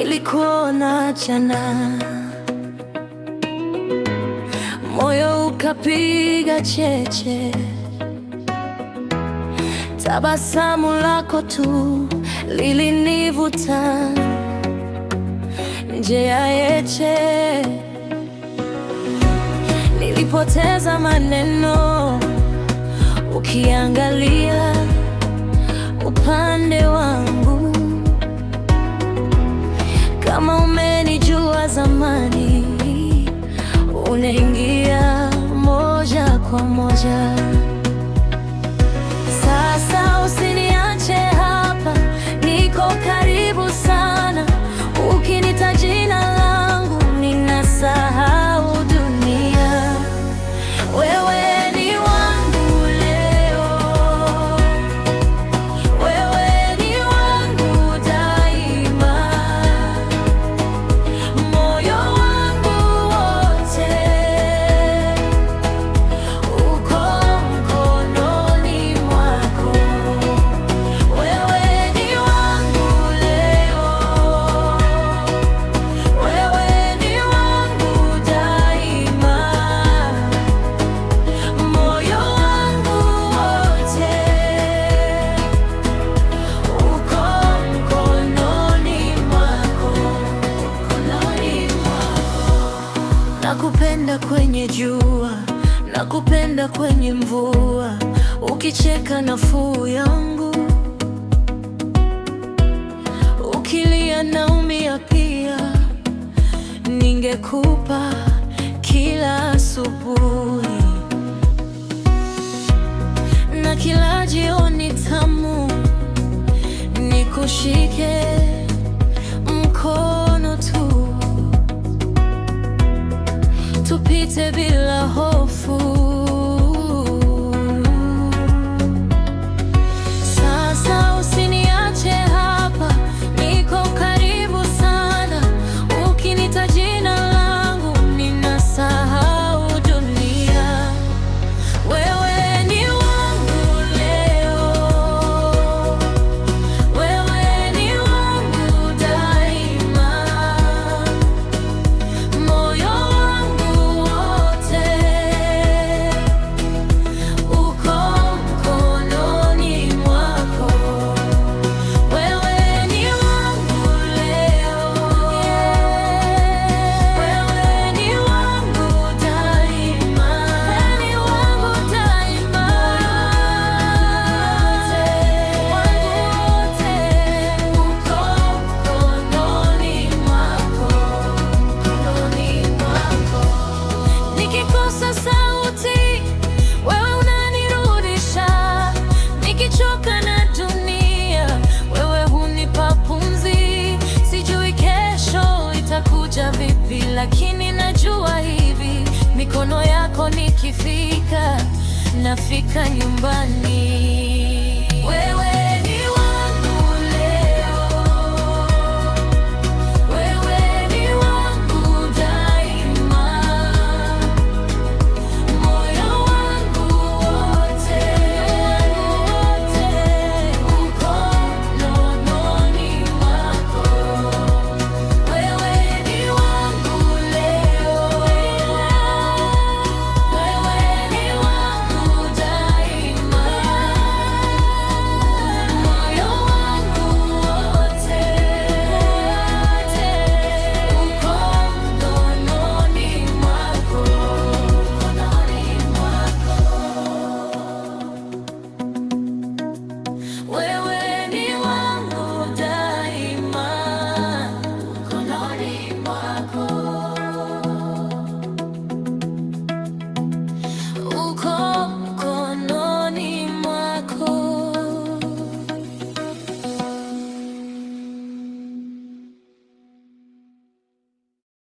nilikuona jana, moyo ukapiga cheche. Tabasamu lako tu lilinivuta nje ya Heche. Nilipoteza maneno ukiangalia upande wangu, kama umenijua zamani, unaingia moja kwa moja. Sasa usiniache hapa, niko karibu sana. Ukinita jina langu ninasahau dunia. Wewe ni wangu leo, wewe ni wangu daima, moyo wangu wote uko mkononi mwako. Wewe ni wangu leo, wewe ni wangu daima, moyo wangu wote uko mkononi mwako, mkononi mwako. Nakupenda kwenye jua, nakupenda kwenye mvua, ukicheka nafuu yangu, ukilia naumia pia. Ningekupa kila asubuhi na kila jioni tamu, nikushike mkono tu, tupite bila hofu. Sasa usiniache hapa, niko karibu sana. Ukinita jina langu ninasahau dunia. Wewe ni wangu leo, wewe ni wangu daima, moyo wangu wote uko mkononi mwako. Wewe ni wangu leo, wewe ni wangu daima, ni wangu daima, wangu wote uko mkononi mwako, mkononi mwako. Nikikosa sauti, wewe unanirudisha. Nikichoka na dunia, wewe hunipa pumzi. Sijui kesho itakuja vipi, lakini najua hivi, mikono yako nikifika, nafika nyumbani.